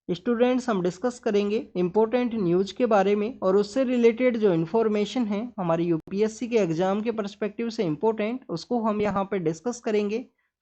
Students हम discuss करेंगे important news के बारे में और उससे रिलेटेड जो इन्फॉर्मेशन है हमारी यूपीएससी के एग्जाम के पर्सपेक्टिव से इम्पोर्टेंट, उसको हम यहाँ पे डिस्कस करेंगे।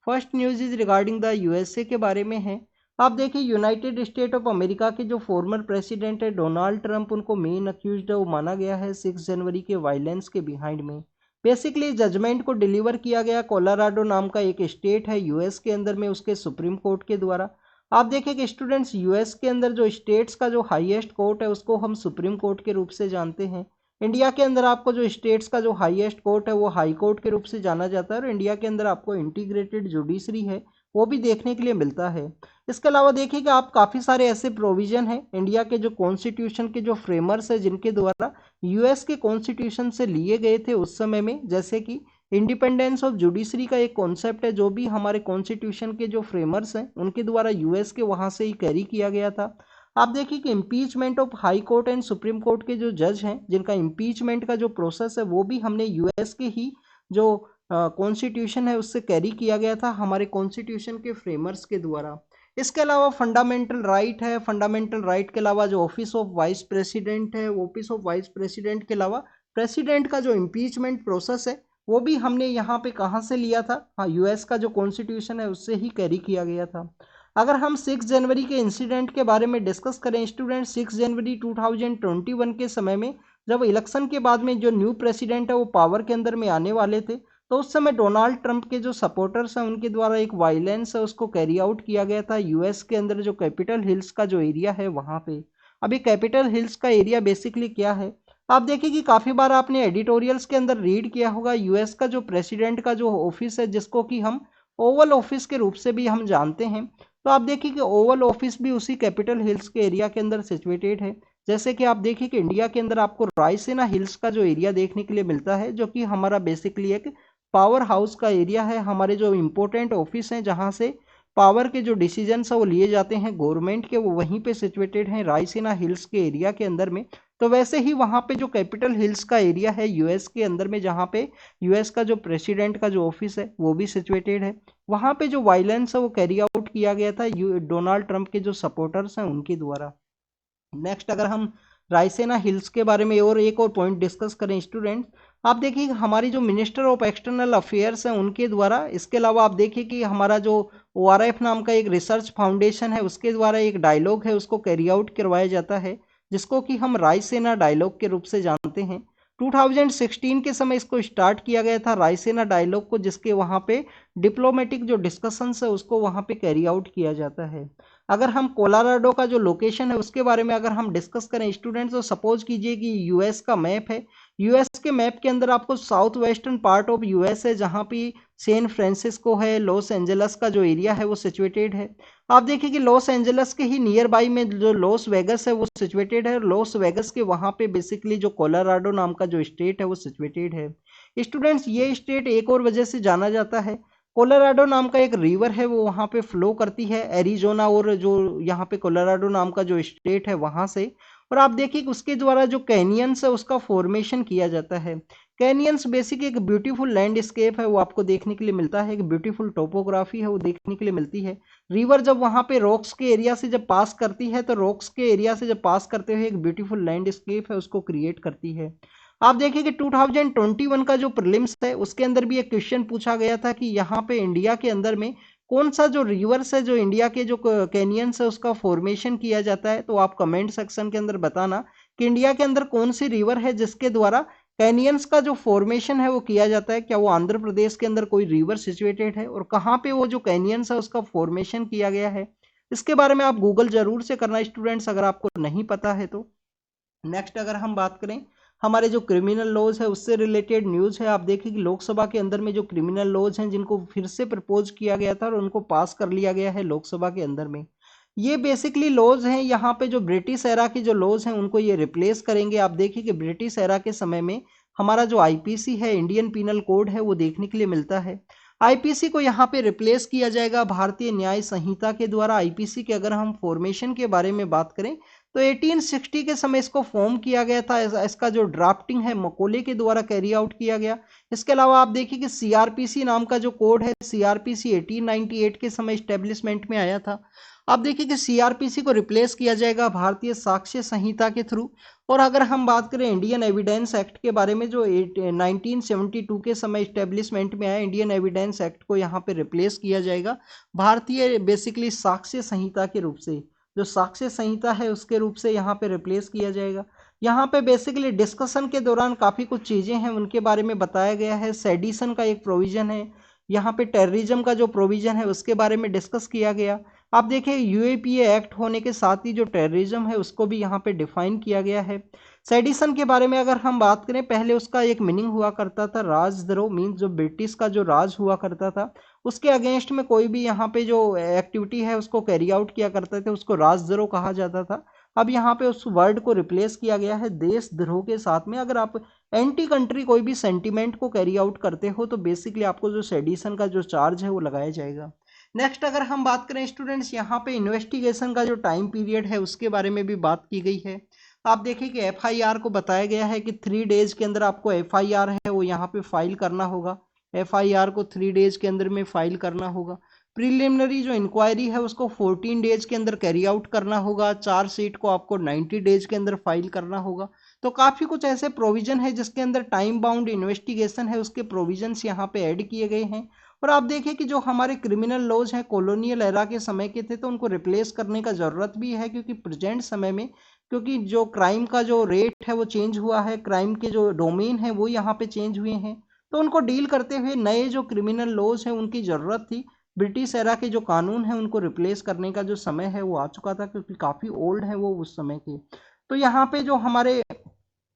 First news is regarding the USA के बारे में है। आप देखिए यूनाइटेड स्टेट ऑफ अमेरिका के जो फॉर्मर प्रेसिडेंट है डोनाल्ड ट्रंप, उनको मेन अक्यूज्ड वो माना गया है 6 जनवरी के वायलेंस के बिहाइंड में। बेसिकली जजमेंट को डिलीवर किया गया कोलोराडो नाम का एक स्टेट है यूएस के अंदर में, उसके सुप्रीम कोर्ट के द्वारा। आप देखें कि स्टूडेंट्स यूएस के अंदर जो स्टेट्स का जो हाईएस्ट कोर्ट है उसको हम सुप्रीम कोर्ट के रूप से जानते हैं। इंडिया के अंदर आपको जो स्टेट्स का जो हाईएस्ट कोर्ट है वो हाई कोर्ट के रूप से जाना जाता है, और इंडिया के अंदर आपको इंटीग्रेटेड जुडिशरी है वो भी देखने के लिए मिलता है। इसके अलावा देखिए कि आप काफ़ी सारे ऐसे प्रोविजन हैं इंडिया के जो कॉन्स्टिट्यूशन के जो फ्रेमर्स है जिनके द्वारा यूएस के कॉन्स्टिट्यूशन से लिए गए थे उस समय में, जैसे कि इंडिपेंडेंस ऑफ जुडिशरी का एक कॉन्सेप्ट है जो भी हमारे कॉन्स्टिट्यूशन के जो फ्रेमर्स हैं उनके द्वारा यूएस के वहाँ से ही कैरी किया गया था। आप देखिए कि impeachment of high court and supreme court के जो जज हैं जिनका इम्पीचमेंट का जो प्रोसेस है वो भी हमने यूएस के ही जो कॉन्स्टिट्यूशन है उससे कैरी किया गया था हमारे कॉन्स्टिट्यूशन के फ्रेमर्स के द्वारा। इसके अलावा फंडामेंटल राइट है, फंडामेंटल राइट के अलावा जो ऑफिस ऑफ वाइस प्रेसिडेंट है, ऑफिस ऑफ वाइस प्रेसिडेंट के अलावा प्रेसिडेंट का जो इम्पीचमेंट प्रोसेस है वो भी हमने यहाँ पे कहाँ से लिया था, हाँ यूएस का जो कॉन्स्टिट्यूशन है उससे ही कैरी किया गया था। अगर हम 6 जनवरी के इंसिडेंट के बारे में डिस्कस करें स्टूडेंट, 6 जनवरी 2021 के समय में जब इलेक्शन के बाद में जो न्यू प्रेसिडेंट है वो पावर के अंदर में आने वाले थे, तो उस समय डोनाल्ड ट्रंप के जो सपोर्टर्स हैं उनके द्वारा एक वायलेंस है उसको कैरी आउट किया गया था यूएस के अंदर जो कैपिटल हिल्स का जो एरिया है वहाँ पे। अभी कैपिटल हिल्स का एरिया बेसिकली क्या है, आप देखिए कि काफ़ी बार आपने एडिटोरियल्स के अंदर रीड किया होगा यूएस का जो प्रेसिडेंट का जो ऑफिस है जिसको कि हम ओवल ऑफिस के रूप से भी हम जानते हैं, तो आप देखिए कि ओवल ऑफिस भी उसी कैपिटल हिल्स के एरिया के अंदर सिचुएटेड है। जैसे कि आप देखिए कि इंडिया के अंदर आपको रायसीना हिल्स का जो एरिया देखने के लिए मिलता है जो कि हमारा बेसिकली एक पावर हाउस का एरिया है, हमारे जो इम्पोर्टेंट ऑफिस हैं जहाँ से पावर के जो डिसीजंस है वो लिए जाते हैं गवर्नमेंट के, वो वहीं पे सिचुएटेड हैं रायसीना हिल्स के एरिया के अंदर में। तो वैसे ही वहाँ पे जो कैपिटल हिल्स का एरिया है यूएस के अंदर में जहाँ पे यूएस का जो प्रेसिडेंट का जो ऑफिस है वो भी सिचुएटेड है, वहाँ पे जो वायलेंस है वो कैरी आउट किया गया था डोनाल्ड ट्रंप के जो सपोर्टर्स हैं उनके द्वारा। नेक्स्ट अगर हम रायसेना हिल्स के बारे में और एक और पॉइंट डिस्कस करें स्टूडेंट, आप देखिए हमारी जो मिनिस्टर ऑफ एक्सटर्नल अफेयर्स हैं उनके द्वारा, इसके अलावा आप देखिए कि हमारा जो ओआरएफ नाम का एक रिसर्च फाउंडेशन है उसके द्वारा एक डायलॉग है उसको कैरी आउट करवाया जाता है जिसको कि हम रायसेना डायलॉग के रूप से जानते हैं। 2016 के समय इसको स्टार्ट किया गया था रायसेना डायलॉग को, जिसके वहाँ पे डिप्लोमेटिक जो डिस्कशंस है उसको वहाँ पे कैरी आउट किया जाता है। अगर हम कोलोराडो का जो लोकेशन है उसके बारे में अगर हम डिस्कस करें स्टूडेंट्स, तो सपोज कीजिए कि यूएस का मैप है, यूएस के मैप के अंदर आपको south western part of US है जहाँ पे सैन फ्रांसिस्को है, लॉस एंजलस का जो एरिया है वो सिचुएटेड है। आप देखिए कि लॉस एंजलस के ही नियर बाई में जो लॉस वेगस है वो सिचुएटेड है, लॉस वेगस के वहाँ पे बेसिकली जो कोलोराडो नाम का जो स्टेट है वो सिचुएटेड है। स्टूडेंट्स ये स्टेट एक और वजह से जाना जाता है, कोलोराडो नाम का एक रिवर है वो वहाँ पे फ्लो करती है एरिजोना और जो यहाँ पे कोलोराडो नाम का जो स्टेट है वहाँ से, और आप देखिए कि उसके द्वारा जो कैनियंस है उसका फॉर्मेशन किया जाता है। कैनियंस बेसिक एक ब्यूटीफुल लैंडस्केप है वो आपको देखने के लिए मिलता है, एक ब्यूटीफुल टोपोग्राफी है वो देखने के लिए मिलती है। रिवर जब वहाँ पे रॉक्स के एरिया से जब पास करती है तो रॉक्स के एरिया से जब पास करते हुए एक ब्यूटीफुल लैंडस्केप है उसको क्रिएट करती है। आप देखिए कि 2021 का जो प्रीलिम्स है उसके अंदर भी एक क्वेश्चन पूछा गया था कि यहाँ पे इंडिया के अंदर में कौन सा जो रिवर्स है जो इंडिया के जो कैनियंस है उसका फॉर्मेशन किया जाता है, तो आप कमेंट सेक्शन के अंदर बताना कि इंडिया के अंदर कौन सी रिवर है जिसके द्वारा कैनियंस का जो फॉर्मेशन है वो किया जाता है। क्या वो आंध्र प्रदेश के अंदर कोई रिवर सिचुएटेड है और कहाँ पे वो जो कैनियंस है उसका फॉर्मेशन किया गया है, इसके बारे में आप गूगल जरूर से करना स्टूडेंट्स अगर आपको नहीं पता है तो। नेक्स्ट अगर हम बात करें हमारे जो क्रिमिनल लॉज है उससे रिलेटेड न्यूज़ है, आप देखिए कि लोकसभा के अंदर में जो क्रिमिनल लॉज हैं जिनको फिर से प्रपोज किया गया था और उनको पास कर लिया गया है लोकसभा के अंदर में, ये बेसिकली लॉज हैं यहाँ पे जो ब्रिटिश एरा के जो लॉज हैं उनको ये रिप्लेस करेंगे। आप देखिए कि ब्रिटिश एरा के समय में हमारा जो आईपीसी है इंडियन पीनल कोड है वो देखने के लिए मिलता है, आईपीसी को यहाँ पे रिप्लेस किया जाएगा भारतीय न्याय संहिता के द्वारा। आईपीसी के अगर हम फॉर्मेशन के बारे में बात करें तो 1860 के समय इसको फॉर्म किया गया था, इसका जो ड्राफ्टिंग है मकोले के द्वारा कैरी आउट किया गया। इसके अलावा आप देखिए कि सीआरपीसी नाम का जो कोड है सीआरपीसी 1898 के समय स्टेब्लिशमेंट में आया था। आप देखिए कि सीआरपीसी को रिप्लेस किया जाएगा भारतीय साक्ष्य संहिता के थ्रू। और अगर हम बात करें इंडियन एविडेंस एक्ट के बारे में, जो 1972 के समय इस्टेब्लिशमेंट में आया, इंडियन एविडेंस एक्ट को यहाँ पे रिप्लेस किया जाएगा भारतीय बेसिकली साक्ष्य संहिता के रूप से। जो साक्ष्य संहिता है उसके रूप से यहाँ पे रिप्लेस किया जाएगा। यहाँ पे बेसिकली डिस्कशन के दौरान काफ़ी कुछ चीज़ें हैं उनके बारे में बताया गया है। सेडिशन का एक प्रोविज़न है, यहाँ पे टेररिज्म का जो प्रोविज़न है उसके बारे में डिस्कस किया गया। आप देखें यूएपीए एक्ट होने के साथ ही जो टेररिज्म है उसको भी यहाँ पे डिफाइन किया गया है। सेडिशन के बारे में अगर हम बात करें, पहले उसका एक मीनिंग हुआ करता था राजद्रोह, मीन्स जो ब्रिटिश का जो राज हुआ करता था उसके अगेंस्ट में कोई भी यहाँ पे जो एक्टिविटी है उसको कैरी आउट किया करते थे उसको राजद्रोह कहा जाता था। अब यहाँ पे उस वर्ड को रिप्लेस किया गया है देशद्रोह के साथ में। अगर आप एंटी कंट्री कोई भी सेंटिमेंट को कैरी आउट करते हो तो बेसिकली आपको जो सेडिशन का जो चार्ज है वो लगाया जाएगा। नेक्स्ट अगर हम बात करें स्टूडेंट्स, यहाँ पे इन्वेस्टिगेशन का जो टाइम पीरियड है उसके बारे में भी बात की गई है। आप देखिए कि एफआईआर को बताया गया है कि 3 डेज के अंदर आपको एफआईआर है वो यहाँ पे फाइल करना होगा। एफआईआर को 3 डेज के अंदर में फाइल करना होगा। प्रिलिमिनरी जो इंक्वायरी है उसको 14 डेज के अंदर कैरी आउट करना होगा। चार्जशीट को आपको 90 डेज के अंदर फाइल करना होगा। तो काफ़ी कुछ ऐसे प्रोविजन है जिसके अंदर टाइम बाउंड इन्वेस्टिगेशन है उसके प्रोविजंस यहाँ पे ऐड किए गए हैं। और आप देखिए कि जो हमारे क्रिमिनल लॉज हैं कॉलोनियल एरा के समय के थे तो उनको रिप्लेस करने का ज़रूरत भी है, क्योंकि प्रेजेंट समय में क्योंकि जो क्राइम का जो रेट है वो चेंज हुआ है, क्राइम के जो डोमेन है वो यहाँ पे चेंज हुए हैं। तो उनको डील करते हुए नए जो क्रिमिनल लॉज हैं उनकी ज़रूरत थी। ब्रिटिश एरा के जो कानून हैं उनको रिप्लेस करने का जो समय है वो आ चुका था, क्योंकि काफ़ी ओल्ड है वो उस समय के। तो यहाँ पे जो हमारे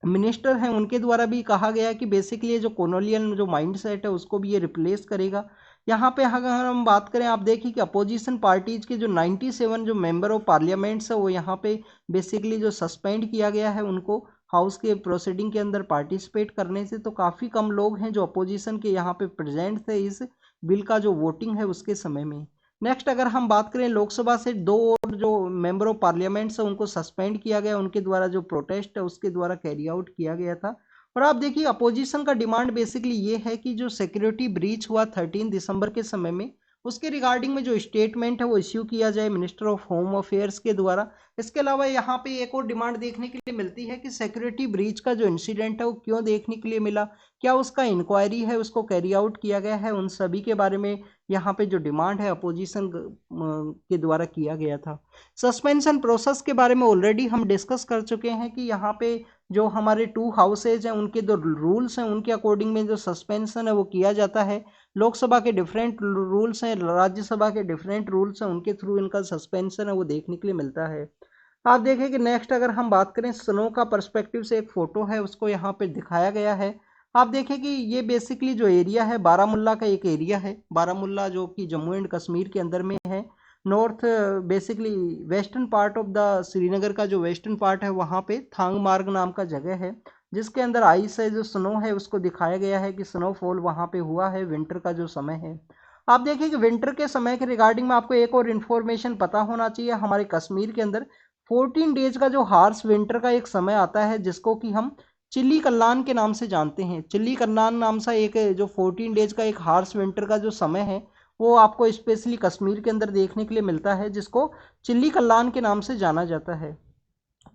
मिनिस्टर हैं उनके द्वारा भी कहा गया है कि बेसिकली ये जो कॉलोनियल जो माइंडसेट है उसको भी ये रिप्लेस करेगा। यहाँ पे अगर हम बात करें, आप देखिए कि अपोजिशन पार्टीज के जो 97 जो मेंबर ऑफ पार्लियामेंट्स है वो यहाँ पे बेसिकली जो सस्पेंड किया गया है उनको हाउस के प्रोसीडिंग के अंदर पार्टिसिपेट करने से। तो काफ़ी कम लोग हैं जो अपोजिशन के यहाँ पे प्रेजेंट थे इस बिल का जो वोटिंग है उसके समय में। नेक्स्ट अगर हम बात करें लोकसभा से 2 और जो मेंबर ऑफ पार्लियामेंट्स है उनको सस्पेंड किया गया, उनके द्वारा जो प्रोटेस्ट है उसके द्वारा कैरी आउट किया गया था। और आप देखिए अपोजिशन का डिमांड बेसिकली ये है कि जो सिक्योरिटी ब्रीच हुआ 13 दिसंबर के समय में उसके रिगार्डिंग में जो स्टेटमेंट है वो इश्यू किया जाए मिनिस्टर ऑफ होम अफेयर्स के द्वारा। इसके अलावा यहाँ पे एक और डिमांड देखने के लिए मिलती है कि सिक्योरिटी ब्रीच का जो इंसिडेंट है वो क्यों देखने के लिए मिला, क्या उसका इंक्वायरी है उसको कैरी आउट किया गया है, उन सभी के बारे में यहाँ पे जो डिमांड है अपोजिशन के द्वारा किया गया था। सस्पेंशन प्रोसेस के बारे में ऑलरेडी हम डिस्कस कर चुके हैं कि यहाँ पे जो हमारे 2 हाउसेज हैं उनके जो रूल्स हैं उनके अकॉर्डिंग में जो सस्पेंशन है वो किया जाता है। लोकसभा के डिफरेंट रूल्स हैं, राज्यसभा के डिफरेंट रूल्स हैं, उनके थ्रू इनका सस्पेंशन है वो देखने के लिए मिलता है। आप देखें कि नेक्स्ट अगर हम बात करें स्नो का पर्सपेक्टिव से एक फ़ोटो है उसको यहाँ पे दिखाया गया है। आप देखें कि ये बेसिकली जो एरिया है बारामुल्ला का एक एरिया है, बारामुल्ला जो कि जम्मू एंड कश्मीर के अंदर में है। North basically western part of the Srinagar का जो वेस्टर्न पार्ट है वहाँ पे थांग मार्ग नाम का जगह है जिसके अंदर आइस है, जो स्नो है उसको दिखाया गया है कि स्नोफॉल वहाँ पे हुआ है विंटर का जो समय है। आप देखिए कि विंटर के समय के रिगार्डिंग में आपको एक और इन्फॉर्मेशन पता होना चाहिए। हमारे कश्मीर के अंदर 14 डेज का जो हार्श विंटर का एक समय आता है जिसको कि हम चिल्ली कल्लान के नाम से जानते हैं। चिल्ली कल्लान नाम सा एक जो 14 डेज का एक हार्श विंटर का जो समय है वो आपको स्पेशली कश्मीर के अंदर देखने के लिए मिलता है जिसको चिल्ली कल्लान के नाम से जाना जाता है।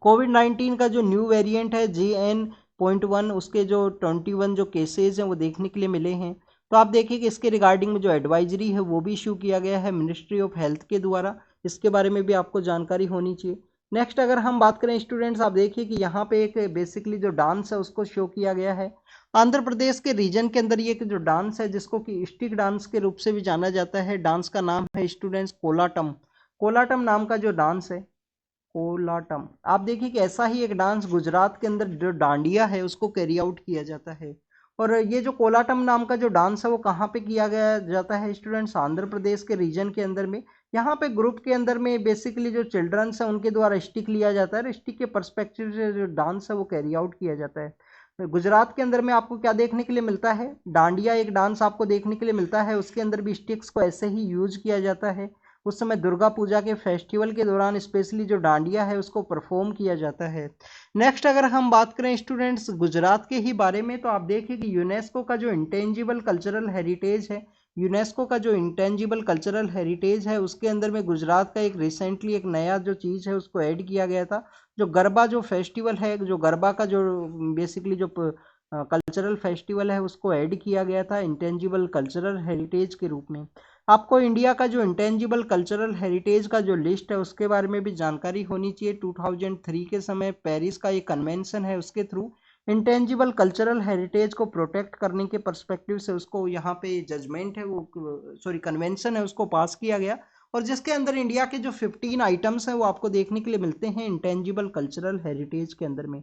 कोविड-19 का जो न्यू वेरिएंट है JN.1 उसके जो 21 जो केसेज हैं वो देखने के लिए मिले हैं। तो आप देखिए कि इसके रिगार्डिंग में जो एडवाइजरी है वो भी इशू किया गया है मिनिस्ट्री ऑफ हेल्थ के द्वारा। इसके बारे में भी आपको जानकारी होनी चाहिए। नेक्स्ट अगर हम बात करें स्टूडेंट्स, आप देखिए कि यहाँ पे एक बेसिकली जो डांस है उसको शो किया गया है। आंध्र प्रदेश के रीजन के अंदर ये जो डांस है जिसको कि स्टिक डांस के रूप से भी जाना जाता है, डांस का नाम है स्टूडेंट्स कोलाटम। कोलाटम नाम का जो डांस है कोलाटम। आप देखिए कि ऐसा ही एक डांस गुजरात के अंदर जो डांडिया है उसको कैरी आउट किया जाता है। और ये जो कोलाटम नाम का जो डांस है वो कहाँ पे किया गया जाता है स्टूडेंट्स, आंध्र प्रदेश के रीजन के अंदर में। यहाँ पे ग्रुप के अंदर में बेसिकली जो चिल्ड्रंस है उनके द्वारा स्टिक लिया जाता है और स्टिक के पर्सपेक्टिव से जो डांस है वो कैरी आउट किया जाता है। गुजरात के अंदर में आपको क्या देखने के लिए मिलता है, डांडिया एक डांस आपको देखने के लिए मिलता है, उसके अंदर भी स्टिक्स को ऐसे ही यूज किया जाता है। उस समय दुर्गा पूजा के फेस्टिवल के दौरान स्पेशली जो डांडिया है उसको परफॉर्म किया जाता है। नेक्स्ट अगर हम बात करें स्टूडेंट्स गुजरात के ही बारे में, तो आप देखिए कि यूनेस्को का जो इंटेंजिबल कल्चरल हेरिटेज है यूनेस्को का जो इंटेंजिबल कल्चरल हेरिटेज है उसके अंदर में गुजरात का एक रिसेंटली एक नया जो चीज़ है उसको ऐड किया गया था। जो गरबा जो फेस्टिवल है, जो गरबा का जो बेसिकली जो कल्चरल फेस्टिवल है उसको ऐड किया गया था इंटेंजिबल कल्चरल हेरिटेज के रूप में। आपको इंडिया का जो इंटेंजिबल कल्चरल हेरिटेज का जो लिस्ट है उसके बारे में भी जानकारी होनी चाहिए। 2003 के समय पेरिस का एक कन्वेंशन है, उसके थ्रू इंटेंजिबल कल्चरल हेरिटेज को प्रोटेक्ट करने के पर्सपेक्टिव से उसको यहाँ पे जजमेंट है वो सॉरी कन्वेंशन है उसको पास किया गया, और जिसके अंदर इंडिया के जो 15 आइटम्स हैं वो आपको देखने के लिए मिलते हैं इंटेंजिबल कल्चरल हेरिटेज के अंदर में।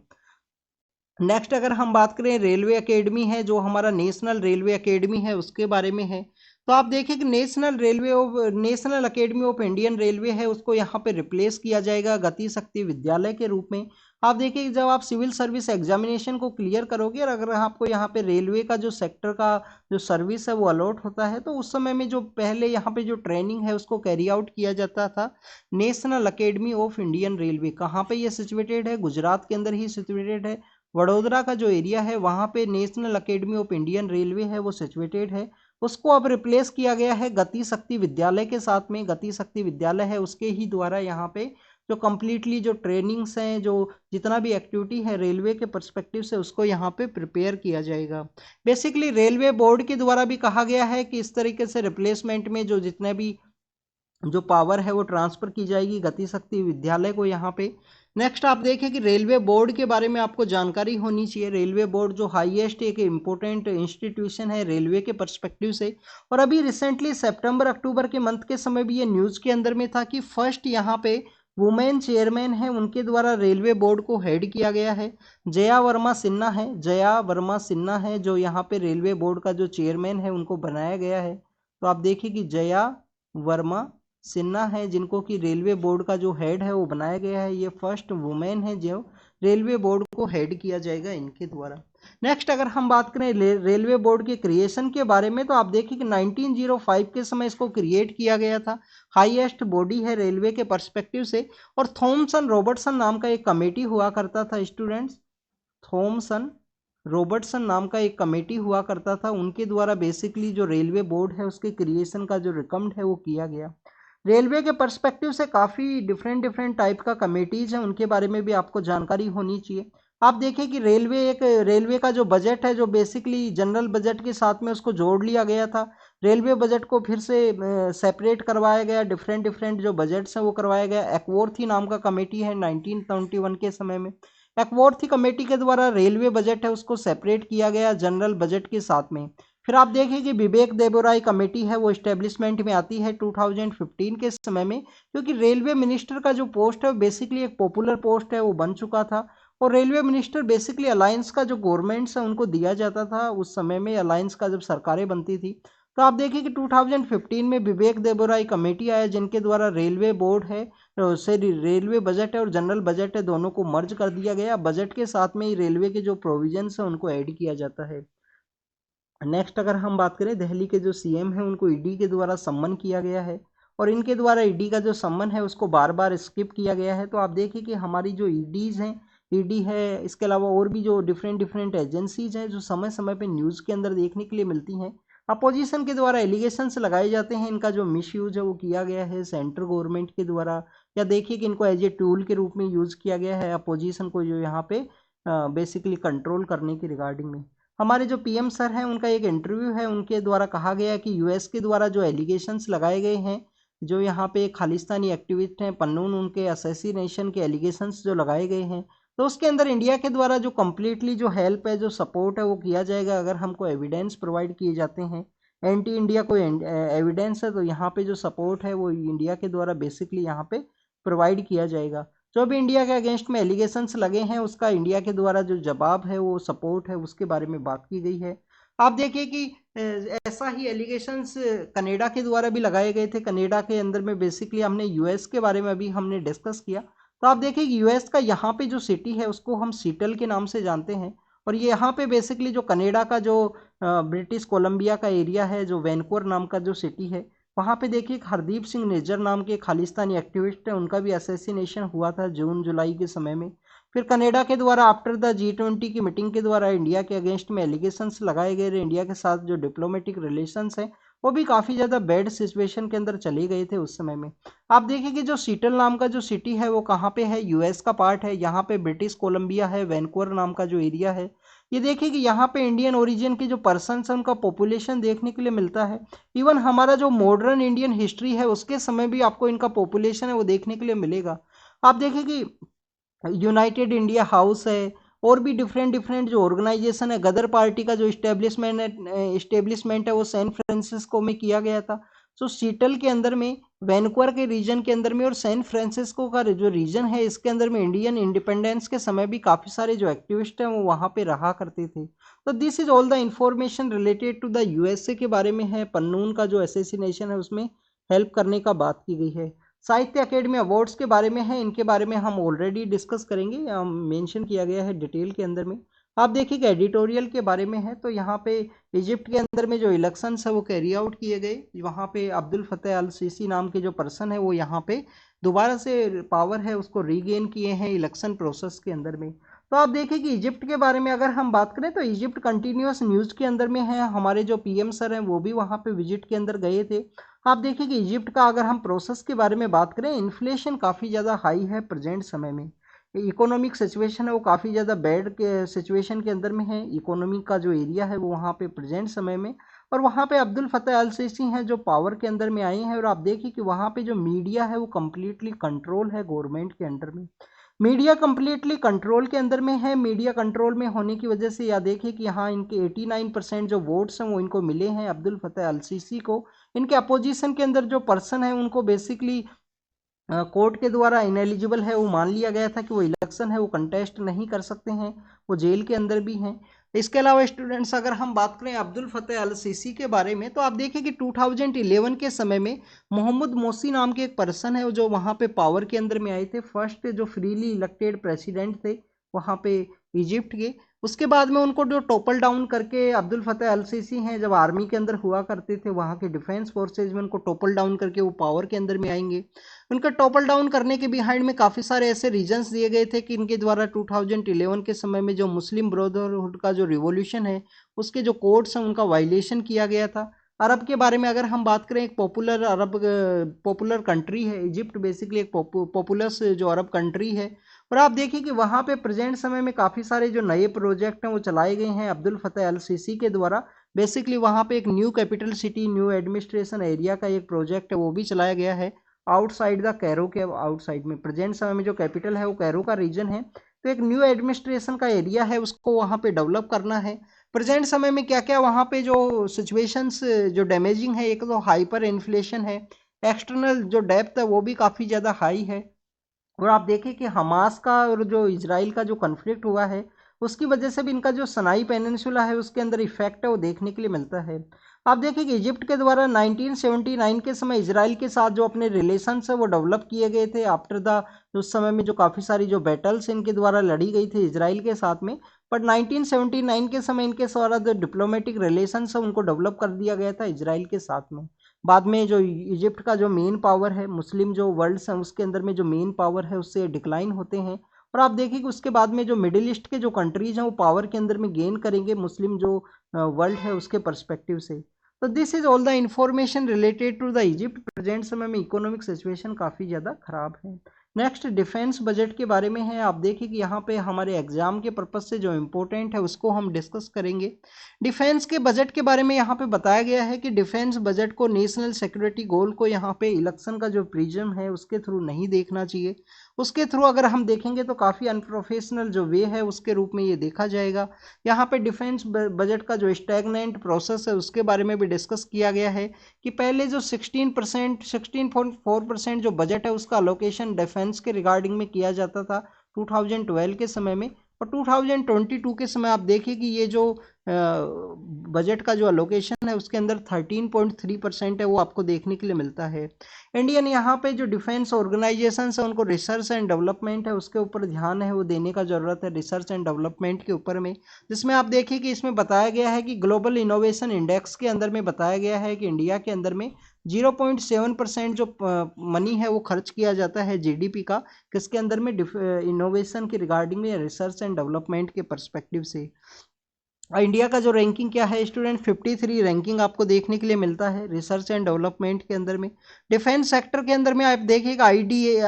नेक्स्ट अगर हम बात करें रेलवे एकेडमी है, जो हमारा नेशनल रेलवे एकेडमी है उसके बारे में है। तो आप देखिए कि national academy of Indian railway है उसको यहाँ पे रिप्लेस किया जाएगा गति शक्ति विद्यालय के रूप में। आप देखिए कि जब आप सिविल सर्विस एग्जामिनेशन को क्लियर करोगे और अगर आपको यहाँ पे रेलवे का जो सेक्टर का जो सर्विस है वो अलॉट होता है, तो उस समय में जो पहले यहाँ पे जो ट्रेनिंग है उसको कैरी आउट किया जाता था national academy of Indian railway. कहाँ पे ये सिचुएटेड है? गुजरात के अंदर ही सिचुएटेड है। वडोदरा का जो एरिया है वहाँ पे national academy of Indian railway है वो सिचुएटेड है। उसको अब रिप्लेस किया गया है गति शक्ति विद्यालय के साथ में। गति शक्ति विद्यालय है उसके ही द्वारा यहाँ पे जो कम्प्लीटली जो ट्रेनिंग्स हैं, जो जितना भी एक्टिविटी है रेलवे के पर्सपेक्टिव से उसको यहाँ पे प्रिपेयर किया जाएगा। बेसिकली रेलवे बोर्ड के द्वारा भी कहा गया है कि इस तरीके से रिप्लेसमेंट में जो जितने भी जो पावर है वो ट्रांसफर की जाएगी गति शक्ति विद्यालय को यहाँ पे। नेक्स्ट आप देखें कि रेलवे बोर्ड के बारे में आपको जानकारी होनी चाहिए। रेलवे बोर्ड जो हाईएस्ट एक इम्पोर्टेंट इंस्टीट्यूशन है रेलवे के पर्सपेक्टिव से, और अभी रिसेंटली सितंबर अक्टूबर के मंथ के समय भी ये न्यूज़ के अंदर में था कि फर्स्ट यहाँ पे वुमेन चेयरमैन है उनके द्वारा रेलवे बोर्ड को हेड किया गया है। जया वर्मा सिन्हा है जो यहाँ पे रेलवे बोर्ड का जो चेयरमैन है उनको बनाया गया है। तो आप देखिए कि जया वर्मा सिन्हा है जिनको कि रेलवे बोर्ड का जो हेड है वो बनाया गया है। ये फर्स्ट वुमेन है जो रेलवे बोर्ड को हेड किया जाएगा इनके द्वारा। नेक्स्ट अगर हम बात करें रेलवे बोर्ड के क्रिएशन के बारे में, तो आप देखिए कि 1905 के समय इसको क्रिएट किया गया था। हाईएस्ट बॉडी है रेलवे के पर्सपेक्टिव से, और थॉमसन रॉबर्टसन नाम का एक कमेटी हुआ करता था स्टूडेंट्स। थॉमसन रॉबर्टसन नाम का एक कमेटी हुआ करता था, उनके द्वारा बेसिकली जो रेलवे बोर्ड है उसके क्रिएशन का जो रिकमेंड है वो किया गया। रेलवे के पर्सपेक्टिव से काफ़ी डिफरेंट टाइप का कमेटीज है, उनके बारे में भी आपको जानकारी होनी चाहिए। आप देखिए कि रेलवे का जो बजट है जो बेसिकली जनरल बजट के साथ में उसको जोड़ लिया गया था। रेलवे बजट को फिर से सेपरेट करवाया गया, डिफरेंट जो बजट्स हैं वो करवाया गया। एक्वर्थी नाम का कमेटी है 1921 के समय में। एक्वर्थी कमेटी के द्वारा रेलवे बजट है उसको सेपरेट किया गया जनरल बजट के साथ में। फिर आप देखिए कि विवेक देबोराय कमेटी है वो इस्टेब्लिशमेंट में आती है 2015 के समय में, क्योंकि रेलवे मिनिस्टर का जो पोस्ट है बेसिकली एक पॉपुलर पोस्ट है वो बन चुका था। और रेलवे मिनिस्टर बेसिकली अलायंस का जो गवर्नमेंट्स है उनको दिया जाता था उस समय में, अलायंस का जब सरकारें बनती थी। तो आप देखिए कि 2015 में विवेक देबोराय कमेटी आया जिनके द्वारा रेलवे बोर्ड है उससे रेलवे बजट है और जनरल बजट है दोनों को मर्ज कर दिया गया। बजट के साथ में ही रेलवे के जो प्रोविजंस है उनको ऐड किया जाता है। नेक्स्ट अगर हम बात करें दिल्ली के जो सीएम हैं उनको ईडी के द्वारा सम्मन किया गया है, और इनके द्वारा ईडी का जो सम्मन है उसको बार बार स्किप किया गया है। तो आप देखिए कि हमारी जो ईडीज हैं, ईडी है, इसके अलावा और भी जो डिफरेंट एजेंसीज हैं जो समय समय पे न्यूज़ के अंदर देखने के लिए मिलती हैं। अपोजिशन के द्वारा एलिगेशंस लगाए जाते हैं, इनका जो मिसयूज है वो किया गया है सेंट्रल गवर्नमेंट के द्वारा, या देखिए कि इनको एज ए टूल के रूप में यूज़ किया गया है अपोजिशन को जो यहाँ पे बेसिकली कंट्रोल करने की रिगार्डिंग में। हमारे जो पीएम सर हैं उनका एक इंटरव्यू है, उनके द्वारा कहा गया है कि यूएस के द्वारा जो एलिगेशंस लगाए गए हैं, जो यहाँ पे खालिस्तानी एक्टिविस्ट हैं पन्नून, उनके असैसिनेशन के एलिगेशंस जो लगाए गए हैं, तो उसके अंदर इंडिया के द्वारा जो कम्प्लीटली जो हेल्प है जो सपोर्ट है वो किया जाएगा अगर हमको एविडेंस प्रोवाइड किए जाते हैं। एंटी इंडिया कोई एविडेंस है तो यहाँ पे जो सपोर्ट है वो इंडिया के द्वारा बेसिकली यहाँ पे प्रोवाइड किया जाएगा। जो भी इंडिया के अगेंस्ट में एलिगेशंस लगे हैं उसका इंडिया के द्वारा जो जवाब है वो सपोर्ट है उसके बारे में बात की गई है। आप देखिए कि ऐसा ही एलिगेशंस कनाडा के द्वारा भी लगाए गए थे। कनाडा के अंदर में बेसिकली हमने यूएस के बारे में अभी हमने डिस्कस किया। तो आप देखिए कि यूएस का यहाँ पे जो सिटी है उसको हम सीटल के नाम से जानते हैं, और ये यहाँ पे बेसिकली जो कनाडा का जो ब्रिटिश कोलंबिया का एरिया है जो वैनकूवर नाम का जो सिटी है, वहाँ पे देखिए हरदीप सिंह निज्जर नाम के खालिस्तानी एक्टिविस्ट है, उनका भी असैसिनेशन हुआ था जून जुलाई के समय में। फिर कनाडा के द्वारा आफ्टर द G20 की मीटिंग के द्वारा इंडिया के अगेंस्ट में एलिगेशंस लगाए गए। इंडिया के साथ जो डिप्लोमेटिक रिलेशंस हैं वो भी काफ़ी ज़्यादा बैड सिचुएशन के अंदर चले गए थे उस समय में। आप देखिए कि जो सीटल नाम का जो सिटी है वो कहाँ पे है, यूएस का पार्ट है। यहाँ पे ब्रिटिश कोलंबिया है, वैनकूवर नाम का जो एरिया है। ये देखिए कि यहाँ पे इंडियन ओरिजिन के जो पर्सन है उनका पॉपुलेशन देखने के लिए मिलता है। इवन हमारा जो मॉडर्न इंडियन हिस्ट्री है उसके समय भी आपको इनका पॉपुलेशन है वो देखने के लिए मिलेगा। आप देखिए कि यूनाइटेड इंडिया हाउस है, और भी डिफरेंट डिफरेंट जो ऑर्गेनाइजेशन है, गदर पार्टी का जो इस्टेब्लिशमेंट है वो सैन फ्रांसिस्को में किया गया था। सो सीटल के अंदर में, वैनकूवर के रीजन के अंदर में और सैन फ्रांसिस्को का जो रीजन है इसके अंदर में इंडियन इंडिपेंडेंस के समय भी काफ़ी सारे जो एक्टिविस्ट हैं वो वहाँ पे रहा करते थे। तो this is all the information related to the USA के बारे में है। पन्नून का जो एसेसिनेशन है उसमें हेल्प करने का बात की गई है। साहित्य अकेडमी अवार्ड्स के बारे में है, इनके बारे में हम ऑलरेडी डिस्कस करेंगे, मेंशन किया गया है डिटेल के अंदर में। आप देखिए एडिटोरियल के बारे में है, तो यहाँ पे इजिप्ट के अंदर में जो इलेक्शंस है वो कैरी आउट किए गए। वहाँ पे अब्दुल फतेह अल सीसी नाम के जो पर्सन है वो यहाँ पे दोबारा से पावर है उसको रीगेन किए हैं इलेक्शन प्रोसेस के अंदर में। तो आप देखिए कि इजिप्ट के बारे में अगर हम बात करें तो इजिप्ट कंटिन्यूस न्यूज़ के अंदर में है। हमारे जो पीएम सर हैं वो भी वहाँ पे विजिट के अंदर गए थे। आप देखिए कि इजिप्ट का अगर हम प्रोसेस के बारे में बात करें, इन्फ्लेशन काफ़ी ज़्यादा हाई है प्रेजेंट समय में। इकोनॉमिक सिचुएशन है वो काफ़ी ज़्यादा बैड के सिचुएशन के अंदर में है। इकोनॉमिक का जो एरिया है वो वहाँ पे प्रेजेंट समय में, और वहाँ पे अब्दुल फतेह अल सीसी हैं जो पावर के अंदर में आए हैं। और आप देखिए कि वहाँ पे जो मीडिया है वो कम्प्लीटली कंट्रोल है गवर्नमेंट के अंडर में। मीडिया कम्प्लीटली कंट्रोल के अंदर में है। मीडिया कंट्रोल में होने की वजह से यह देखिए कि यहाँ इनके 89% जो वोट्स हैं वो इनको मिले हैं अब्दुल फतेह अल सीसी को। इनके अपोजिशन के अंदर जो पर्सन है उनको बेसिकली कोर्ट के द्वारा इनएलिजिबल है, वो मान लिया गया था कि वो इलेक्शन है वो कंटेस्ट नहीं कर सकते हैं, वो जेल के अंदर भी हैं। इसके अलावा स्टूडेंट्स अगर हम बात करें अब्दुल फतेह अल सीसी के बारे में, तो आप देखिए कि 2011 के समय में मोहम्मद मोसी नाम के एक पर्सन है जो वहाँ पे पावर के अंदर में आए थे, फर्स्ट जो फ्रीली इलेक्टेड प्रेसिडेंट थे वहाँ पे इजिप्ट के। उसके बाद में उनको जो टोपल डाउन करके अब्दुल फतेह अल सीसी हैं जब आर्मी के अंदर हुआ करते थे वहाँ के डिफेंस फोर्सेज में, उनको टोपल डाउन करके वो पावर के अंदर में आएंगे। उनका टॉपल डाउन करने के बिहाइंड में काफ़ी सारे ऐसे रीजंस दिए गए थे कि इनके द्वारा 2011 के समय में जो मुस्लिम ब्रदरहुड का जो रिवॉल्यूशन है उसके जो कोड्स हैं उनका वायलेशन किया गया था। अरब के बारे में अगर हम बात करें, एक पॉपुलर कंट्री है इजिप्ट, बेसिकली एक पॉपुलस जो अरब कंट्री है। और आप देखिए कि वहाँ पे प्रेजेंट समय में काफ़ी सारे जो नए प्रोजेक्ट हैं वो चलाए गए हैं अब्दुल फतेह अल सीसी के द्वारा। बेसिकली वहाँ पे एक new capital city, new administration area का एक प्रोजेक्ट है वो भी चलाया गया है आउटसाइड द कैरो के आउटसाइड में। प्रेजेंट समय में जो कैपिटल है वो कैरो का रीजन है, तो एक न्यू एडमिनिस्ट्रेशन का एरिया है उसको वहाँ पे डेवलप करना है। प्रेजेंट समय में क्या क्या वहाँ पे जो सिचुएशंस जो डैमेजिंग है, एक तो हाइपर इन्फ्लेशन है, एक्सटर्नल जो डेप्थ है वो भी काफ़ी ज़्यादा हाई है। और आप देखिए कि हमास का और जो इसराइल का जो कन्फ्लिक्ट हुआ है उसकी वजह से भी इनका जो सनाई पेनिनसुला है उसके अंदर इफेक्ट है वो देखने के लिए मिलता है। आप देखिए कि इजिप्ट के द्वारा 1979 के समय इसराइल के साथ जो अपने रिलेशंस है वो डेवलप किए गए थे आफ्टर द, उस समय में जो काफ़ी सारी जो बैटल्स इनके द्वारा लड़ी गई थी इसराइल के साथ में। बट 1979 के समय इनके द्वारा जो डिप्लोमेटिक रिलेशंस है उनको डेवलप कर दिया गया था इसराइल के साथ में। बाद में जो इजिप्ट का जो मेन पावर है, मुस्लिम जो वर्ल्ड है उसके अंदर में जो मेन पावर है उससे डिक्लाइन होते हैं। और आप देखिए कि उसके बाद में जो मिडिल ईस्ट के जो कंट्रीज हैं वो पावर के अंदर में गेन करेंगे मुस्लिम जो वर्ल्ड है उसके पर्सपेक्टिव से। तो this is all the information related to the Egypt. Present समय में इकोनॉमिक सिचुएशन काफ़ी ज़्यादा खराब है। नेक्स्ट डिफेंस बजट के बारे में है। आप देखिए कि यहाँ पे हमारे एग्जाम के पर्पज से जो इम्पोर्टेंट है उसको हम डिस्कस करेंगे। डिफेंस के बजट के बारे में यहाँ पे बताया गया है कि डिफेंस बजट को नेशनल सिक्योरिटी गोल को यहाँ पे इलेक्शन का जो प्रिज्म है उसके थ्रू नहीं देखना चाहिए। उसके थ्रू अगर हम देखेंगे तो काफ़ी अनप्रोफेशनल जो वे है उसके रूप में ये देखा जाएगा। यहाँ पे डिफेंस बजट का जो स्टैगनेंट प्रोसेस है उसके बारे में भी डिस्कस किया गया है कि पहले जो 16.4% जो बजट है उसका अलोकेशन डिफेंस के रिगार्डिंग में किया जाता था 2012 के समय में, और 2022 के समय आप देखिए कि ये जो बजट का जो अलोकेशन है उसके अंदर 13.3% है वो आपको देखने के लिए मिलता है। इंडियन यहाँ पे जो डिफेंस ऑर्गेनाइजेशन है उनको रिसर्च एंड डेवलपमेंट है उसके ऊपर ध्यान है वो देने का ज़रूरत है, रिसर्च एंड डेवलपमेंट के ऊपर में। जिसमें आप देखिए कि इसमें बताया गया है कि ग्लोबल इनोवेशन इंडेक्स के अंदर में बताया गया है कि इंडिया के अंदर में 0.7% जो मनी है वो खर्च किया जाता है जीडीपी का, किसके अंदर में इनोवेशन के रिगार्डिंग में, रिसर्च एंड डेवलपमेंट के पर्सपेक्टिव से। इंडिया का जो रैंकिंग क्या है स्टूडेंट, 53 रैंकिंग आपको देखने के लिए मिलता है रिसर्च एंड डेवलपमेंट के अंदर में। डिफेंस सेक्टर के अंदर में आप देखिएगा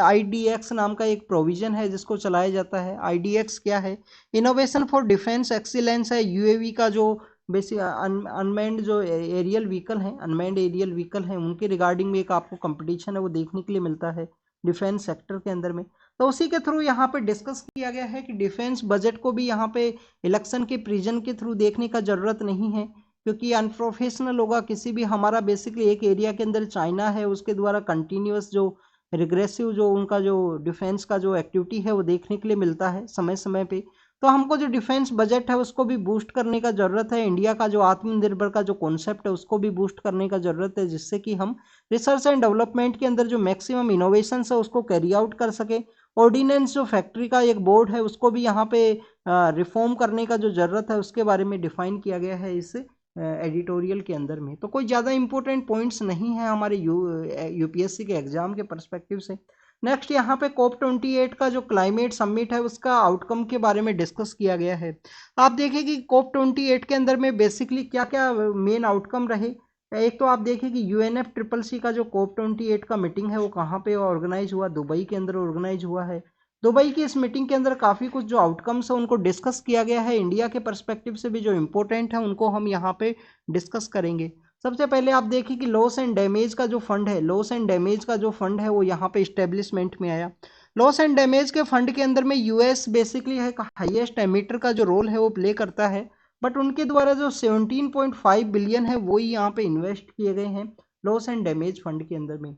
IDX नाम का एक प्रोविजन है जिसको चलाया जाता है। IDX क्या है, इनोवेशन फॉर डिफेंस एक्सीलेंस है। UAV का जो बेसिक अनमैन्ड जो एरियल व्हीकल है, अनमैन्ड एरियल व्हीकल है, उनके रिगार्डिंग में एक आपको कंपटीशन है वो देखने के लिए मिलता है डिफेंस सेक्टर के अंदर में। तो उसी के थ्रू यहाँ पे डिस्कस किया गया है कि डिफेंस बजट को भी यहाँ पे इलेक्शन के प्रिजन के थ्रू देखने का ज़रूरत नहीं है, क्योंकि अनप्रोफेशनल होगा किसी भी। हमारा बेसिकली एक एरिया के अंदर चाइना है, उसके द्वारा कंटिन्यूस जो रिग्रेसिव जो उनका जो डिफेंस का जो एक्टिविटी है वो देखने के लिए मिलता है समय समय पे। तो हमको जो डिफेंस बजट है उसको भी बूस्ट करने का ज़रूरत है। इंडिया का जो आत्मनिर्भर का जो कॉन्सेप्ट है उसको भी बूस्ट करने का ज़रूरत है, जिससे कि हम रिसर्च एंड डेवलपमेंट के अंदर जो मैक्सिमम इनोवेशन है उसको कैरी आउट कर सके। ऑर्डिनेंस जो फैक्ट्री का एक बोर्ड है उसको भी यहाँ पे रिफॉर्म करने का जो ज़रूरत है उसके बारे में डिफाइन किया गया है इस एडिटोरियल के अंदर में। तो कोई ज़्यादा इंपॉर्टेंट पॉइंट्स नहीं है हमारे यूपीएससी के एग्जाम के परस्पेक्टिव से। नेक्स्ट यहाँ पे COP28 का जो क्लाइमेट समिट है उसका आउटकम के बारे में डिस्कस किया गया है। आप देखिए कि COP28 के अंदर में बेसिकली क्या क्या मेन आउटकम रहे। एक तो आप देखिए कि UNFCCC का जो COP28 का मीटिंग है वो कहाँ पे ऑर्गेनाइज हुआ, दुबई के अंदर ऑर्गेनाइज हुआ है। दुबई की इस मीटिंग के अंदर काफ़ी कुछ जो आउटकम्स है उनको डिस्कस किया गया है। इंडिया के परस्पेक्टिव से भी जो इम्पोर्टेंट है उनको हम यहाँ पे डिस्कस करेंगे। सबसे पहले आप देखिए कि लॉस एंड डैमेज का जो फंड है, लॉस एंड डैमेज का जो फंड है वो यहाँ पे इस्टेब्लिशमेंट में आया। लॉस एंड डैमेज के फंड के अंदर में US बेसिकली है हाईएस्ट एमिटर का जो रोल है वो प्ले करता है, बट उनके द्वारा जो 17.5 बिलियन है वही यहाँ पे इन्वेस्ट किए गए हैं लॉस एंड डैमेज फंड के अंदर में।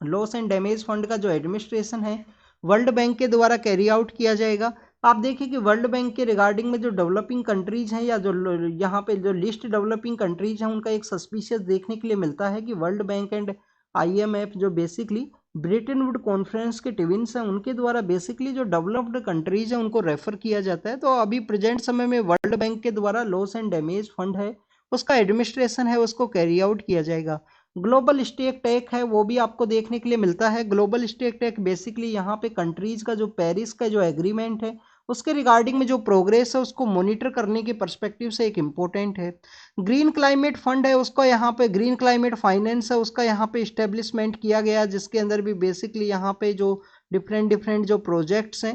लॉस एंड डैमेज फंड का जो एडमिनिस्ट्रेशन है वर्ल्ड बैंक के द्वारा कैरी आउट किया जाएगा। आप देखिए कि वर्ल्ड बैंक के रिगार्डिंग में जो डेवलपिंग कंट्रीज हैं या जो यहाँ पे जो लिस्ट डेवलपिंग कंट्रीज हैं उनका एक सस्पिशियस देखने के लिए मिलता है कि वर्ल्ड बैंक एंड IMF जो बेसिकली ब्रेटन वुड कॉन्फ्रेंस के ट्विन्स हैं उनके द्वारा बेसिकली जो डेवलप्ड कंट्रीज हैं उनको रेफर किया जाता है। तो अभी प्रेजेंट समय में वर्ल्ड बैंक के द्वारा लॉस एंड डैमेज फंड है उसका एडमिनिस्ट्रेशन है उसको कैरी आउट किया जाएगा। ग्लोबल स्टेक टेक है वो भी आपको देखने के लिए मिलता है। ग्लोबल स्टेक टेक बेसिकली यहाँ पे कंट्रीज का जो पेरिस का जो एग्रीमेंट है उसके रिगार्डिंग में जो प्रोग्रेस है उसको मॉनिटर करने के परस्पेक्टिव से एक इम्पोर्टेंट है। ग्रीन क्लाइमेट फंड है उसका यहाँ पे ग्रीन क्लाइमेट फाइनेंस है उसका यहाँ पे इस्टेब्लिशमेंट किया गया, जिसके अंदर भी बेसिकली यहाँ पे जो डिफरेंट जो प्रोजेक्ट्स हैं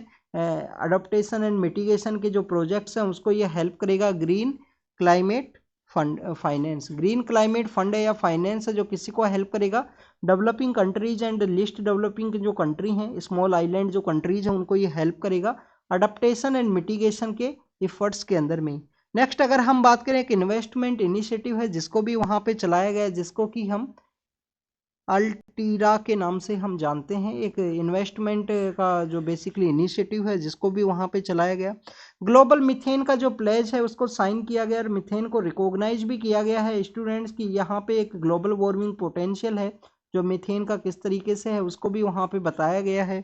अडोप्टेशन एंड मिटिगेशन के जो प्रोजेक्ट्स हैं उसको ये हेल्प करेगा। Green climate fund finance, green climate fund है या फाइनेंस है जो किसी को हेल्प करेगा, developing countries and list developing जो कंट्री हैं स्मॉल आइलैंड जो कंट्रीज हैं उनको ये हेल्प करेगा अडप्टेशन एंड मिटिगेशन के इफर्ट्स के अंदर में। नेक्स्ट अगर हम बात करें एक इन्वेस्टमेंट इनिशिएटिव है जिसको भी वहाँ पे चलाया गया है जिसको कि हम अल्टीरा के नाम से हम जानते हैं, एक इन्वेस्टमेंट का जो बेसिकली इनिशिएटिव है जिसको भी वहाँ पे चलाया गया। ग्लोबल मीथेन का जो प्लेज है उसको साइन किया गया और मीथेन को रिकॉग्नाइज भी किया गया है स्टूडेंट्स की यहाँ पे एक ग्लोबल वार्मिंग पोटेंशियल है जो मीथेन का किस तरीके से है उसको भी वहाँ पे बताया गया है।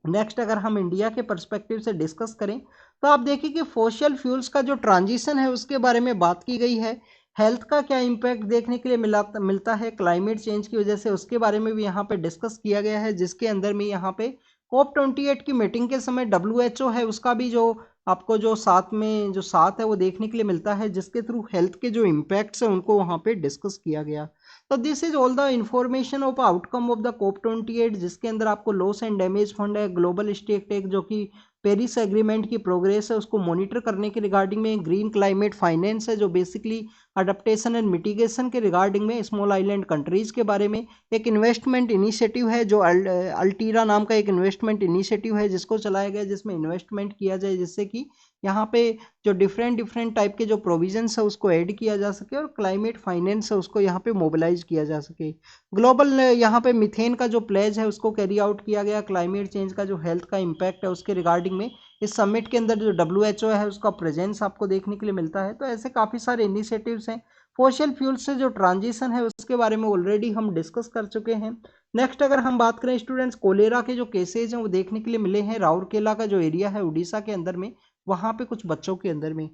नेक्स्ट अगर हम इंडिया के पर्सपेक्टिव से डिस्कस करें तो आप देखिए कि फॉसिल फ्यूल्स का जो ट्रांजिशन है उसके बारे में बात की गई है। हेल्थ का क्या इम्पैक्ट देखने के लिए मिलता है क्लाइमेट चेंज की वजह से उसके बारे में भी यहाँ पे डिस्कस किया गया है, जिसके अंदर में यहाँ पे COP28 की मीटिंग के समय WHO है उसका भी जो आपको जो साथ है वो देखने के लिए मिलता है, जिसके थ्रू हेल्थ के जो इम्पैक्ट्स हैं उनको वहाँ पे डिस्कस किया गया। तो this is all the information of outcome of the COP28, जिसके अंदर आपको लॉस एंड डैमेज फंड है, ग्लोबल स्टेक टेक जो कि पेरिस एग्रीमेंट की प्रोग्रेस है उसको मॉनिटर करने के रिगार्डिंग में, ग्रीन क्लाइमेट फाइनेंस है जो बेसिकली अडप्टेशन एंड मिटिगेशन के रिगार्डिंग में स्मॉल आइलैंड कंट्रीज के बारे में, एक इन्वेस्टमेंट इनिशिएटिव है जो अल्टीरा नाम का एक इन्वेस्टमेंट इनिशिएटिव है जिसको चलाया गया जिसमें इन्वेस्टमेंट किया जाए जिससे कि यहाँ पे जो डिफरेंट टाइप के जो प्रोविजंस है उसको ऐड किया जा सके और क्लाइमेट फाइनेंस है उसको यहाँ पे मोबिलाइज किया जा सके। ग्लोबल यहाँ पे मीथेन का जो प्लेज है उसको कैरी आउट किया गया, क्लाइमेट चेंज का जो हेल्थ का इम्पैक्ट है उसके रिगार्डिंग में इस समिट के अंदर जो WHO है उसका प्रेजेंस आपको देखने के लिए मिलता है। तो ऐसे काफ़ी सारे इनिशिएटिव्स हैं। फॉसिल फ्यूल से जो ट्रांजिशन है उसके बारे में ऑलरेडी हम डिस्कस कर चुके हैं। नेक्स्ट अगर हम बात करें स्टूडेंट्स, कोलेरा के जो केसेज हैं वो देखने के लिए मिले हैं राउरकेला का जो एरिया है उड़ीसा के अंदर में, वहाँ पे कुछ बच्चों के अंदर में।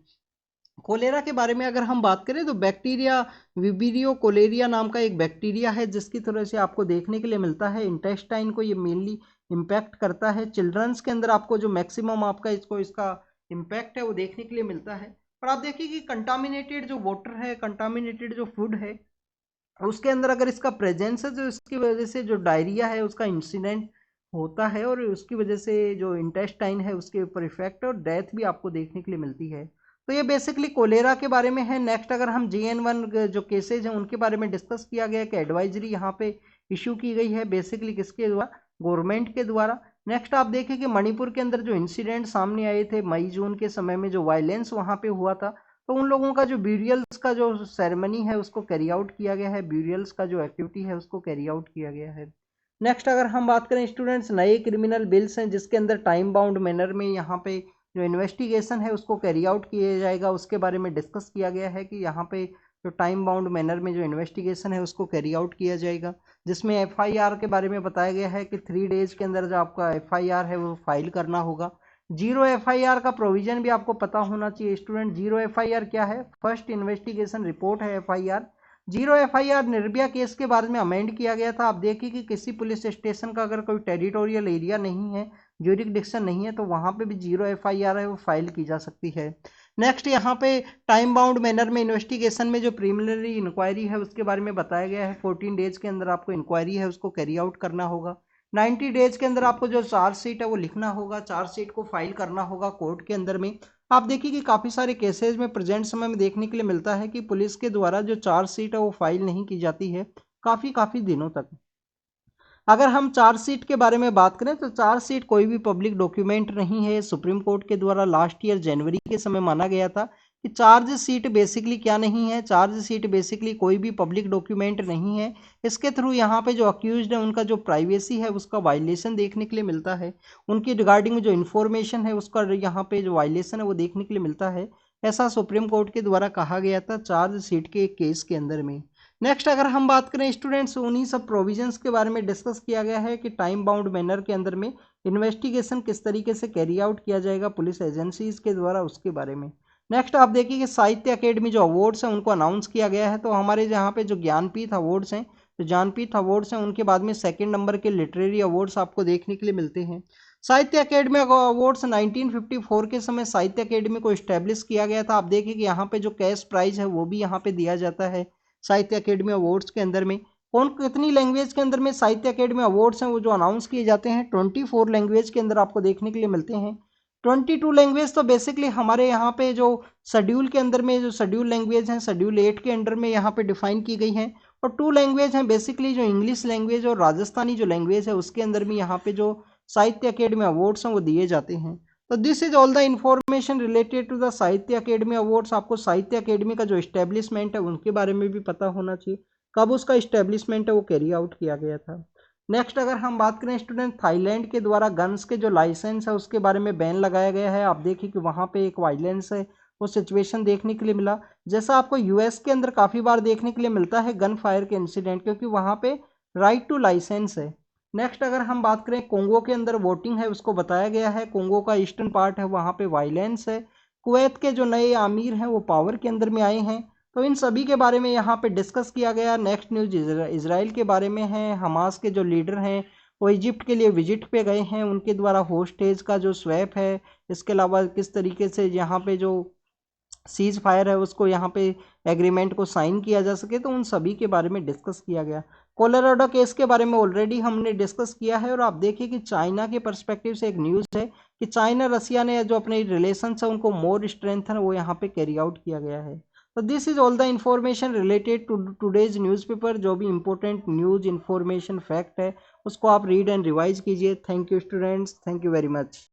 कोलेरा के बारे में अगर हम बात करें तो बैक्टीरिया विबरियो कोलेरिया नाम का एक बैक्टीरिया है जिसकी तरह से आपको देखने के लिए मिलता है इंटेस्टाइन को ये मेनली इम्पैक्ट करता है। चिल्ड्रंस के अंदर आपको जो मैक्सिमम आपका इसका इम्पैक्ट है वो देखने के लिए मिलता है। पर आप देखिए कि कंटामिनेटेड जो वाटर है, कंटामिनेटेड जो फूड है, उसके अंदर अगर इसका प्रेजेंस है तो इसकी वजह से जो डायरिया है उसका इंसिडेंट होता है और उसकी वजह से जो इंटेस्टाइन है उसके ऊपर इफेक्ट और डेथ भी आपको देखने के लिए मिलती है। तो ये बेसिकली कोलेरा के बारे में है। नेक्स्ट अगर हम JN1 जो केसेज हैं उनके बारे में डिस्कस किया गया कि एडवाइजरी यहाँ पे इशू की गई है बेसिकली किसके द्वारा, गवर्नमेंट के द्वारा। नेक्स्ट आप देखें कि मणिपुर के अंदर जो इंसिडेंट सामने आए थे मई जून के समय में, जो वायलेंस वहाँ पे हुआ था, तो उन लोगों का जो ब्यूरियल्स का जो सेरेमनी है उसको कैरी आउट किया गया है, ब्यूरियल्स का जो एक्टिविटी है उसको कैरी आउट किया गया है। नेक्स्ट अगर हम बात करें स्टूडेंट्स, नए क्रिमिनल बिल्स हैं जिसके अंदर टाइम बाउंड मैनर में यहाँ पे जो इन्वेस्टिगेशन है उसको कैरी आउट किया जाएगा, उसके बारे में डिस्कस किया गया है कि यहाँ पे जो टाइम बाउंड मैनर में जो इन्वेस्टिगेशन है उसको कैरी आउट किया जाएगा, जिसमें FIR के बारे में बताया गया है कि 3 डेज के अंदर जो आपका FIR है वो फाइल करना होगा। 0 FIR का प्रोविजन भी आपको पता होना चाहिए स्टूडेंट। 0 FIR क्या है? फर्स्ट इन्वेस्टिगेशन रिपोर्ट है FIR। 0 FIR निर्भया केस के बारे में अमेंड किया गया था। आप देखिए कि किसी पुलिस स्टेशन का अगर कोई टेरिटोरियल एरिया नहीं है, ज्यूरिसडिक्शन नहीं है, तो वहाँ पे भी 0 FIR है वो फाइल की जा सकती है। नेक्स्ट यहाँ पे टाइम बाउंड मैनर में इन्वेस्टिगेशन में जो प्रीलिमिनरी इंक्वायरी है उसके बारे में बताया गया है। 14 डेज के अंदर आपको इंक्वायरी है उसको कैरी आउट करना होगा। 90 डेज के अंदर आपको जो चार्जशीट है वो लिखना होगा, चार्जशीट को फाइल करना होगा कोर्ट के अंदर में। आप देखिए कि काफ़ी सारे केसेज में प्रेजेंट समय में देखने के लिए मिलता है कि पुलिस के द्वारा जो चार्जशीट है वो फाइल नहीं की जाती है काफ़ी दिनों तक। अगर हम चार्जशीट के बारे में बात करें तो चार्जशीट कोई भी पब्लिक डॉक्यूमेंट नहीं है। सुप्रीम कोर्ट के द्वारा लास्ट ईयर जनवरी के समय माना गया था कि चार्जशीट बेसिकली क्या नहीं है, चार्जशीट बेसिकली कोई भी पब्लिक डॉक्यूमेंट नहीं है। इसके थ्रू यहाँ पे जो अक्यूज्ड है उनका जो प्राइवेसी है उसका वायलेशन देखने के लिए मिलता है, उनकी रिगार्डिंग जो इन्फॉर्मेशन है उसका यहाँ पे जो वायलेशन है वो देखने के लिए मिलता है। ऐसा सुप्रीम कोर्ट के द्वारा कहा गया था चार्जशीट के केस के अंदर में। नेक्स्ट अगर हम बात करें स्टूडेंट्स, उन्हीं सब प्रोविजंस के बारे में डिस्कस किया गया है कि टाइम बाउंड मैनर के अंदर में इन्वेस्टिगेशन किस तरीके से कैरी आउट किया जाएगा पुलिस एजेंसीज के द्वारा, उसके बारे में। नेक्स्ट आप देखिए कि साहित्य अकेडमी जो अवार्ड्स हैं उनको अनाउंस किया गया है। तो हमारे यहाँ पे जो ज्ञानपीठ अवार्ड्स हैं, जो ज्ञानपीठ अवार्ड्स हैं, उनके बाद में सेकंड नंबर के लिटरेरी अवार्ड्स आपको देखने के लिए मिलते हैं। साहित्य अकेडमी अवार्ड्स 1954 के समय साहित्य अकेडमी को इस्टेब्लिश किया गया था। आप देखिए कि यहाँ पे जो कैश प्राइज है वो भी यहाँ पे दिया जाता है साहित्य अकेडमी अवार्ड्स के अंदर में। कौन कितनी लैंग्वेज के अंदर में साहित्य अकेडमी अवार्ड्स हैं वो जो अनाउंस किए जाते हैं, 24 लैंग्वेज के अंदर आपको देखने के लिए मिलते हैं। 22 लैंग्वेज तो बेसिकली हमारे यहाँ पे जो शेड्यूल के अंदर में जो शेड्यूल लैंग्वेज हैं, शेड्यूल 8 के अंडर में यहाँ पे डिफाइन की गई हैं। और 2 लैंग्वेज हैं बेसिकली जो इंग्लिश लैंग्वेज और राजस्थानी जो लैंग्वेज है उसके अंदर में यहाँ पे जो साहित्य अकेडमी अवार्ड्स हैं वो दिए जाते हैं। तो this is all the information related to the Sahitya Akademi awards. आपको साहित्य अकेडमी का जो इस्टेब्लिशमेंट है उनके बारे में भी पता होना चाहिए, कब उसका इस्टेब्लिशमेंट है वो कैरी आउट किया गया था। नेक्स्ट अगर हम बात करें स्टूडेंट, थाईलैंड के द्वारा गन्स के जो लाइसेंस है उसके बारे में बैन लगाया गया है। आप देखिए कि वहाँ पे एक वायलेंस है वो सिचुएशन देखने के लिए मिला, जैसा आपको US के अंदर काफ़ी बार देखने के लिए मिलता है गन फायर के इंसिडेंट, क्योंकि वहाँ पे राइट टू लाइसेंस है। नेक्स्ट अगर हम बात करें कोंगो के अंदर वोटिंग है उसको बताया गया है, कोंगो का ईस्टर्न पार्ट है वहाँ पे वायलेंस है। कुवैत के जो नए आमिर हैं वो पावर के अंदर में आए हैं। तो इन सभी के बारे में यहाँ पे डिस्कस किया गया। नेक्स्ट न्यूज इसराइल के बारे में है। हमास के जो लीडर हैं वो इजिप्ट के लिए विजिट पे गए हैं, उनके द्वारा होस्टेज का जो स्वैप है, इसके अलावा किस तरीके से यहाँ पे जो सीज फायर है उसको यहाँ पे एग्रीमेंट को साइन किया जा सके, तो उन सभी के बारे में डिस्कस किया गया। कोलोराडो केस के बारे में ऑलरेडी हमने डिस्कस किया है। और आप देखिए कि चाइना के पर्सपेक्टिव से एक न्यूज़ है कि चाइना रसिया ने जो अपने रिलेशन है उनको मोर स्ट्रेंथन वो यहाँ पे कैरी आउट किया गया है। तो this is all the information related to today's newspaper. जो भी इंपॉर्टेंट न्यूज़ इंफॉर्मेशन फैक्ट है उसको आप रीड एंड रिवाइज कीजिए। Thank you students, thank you very much.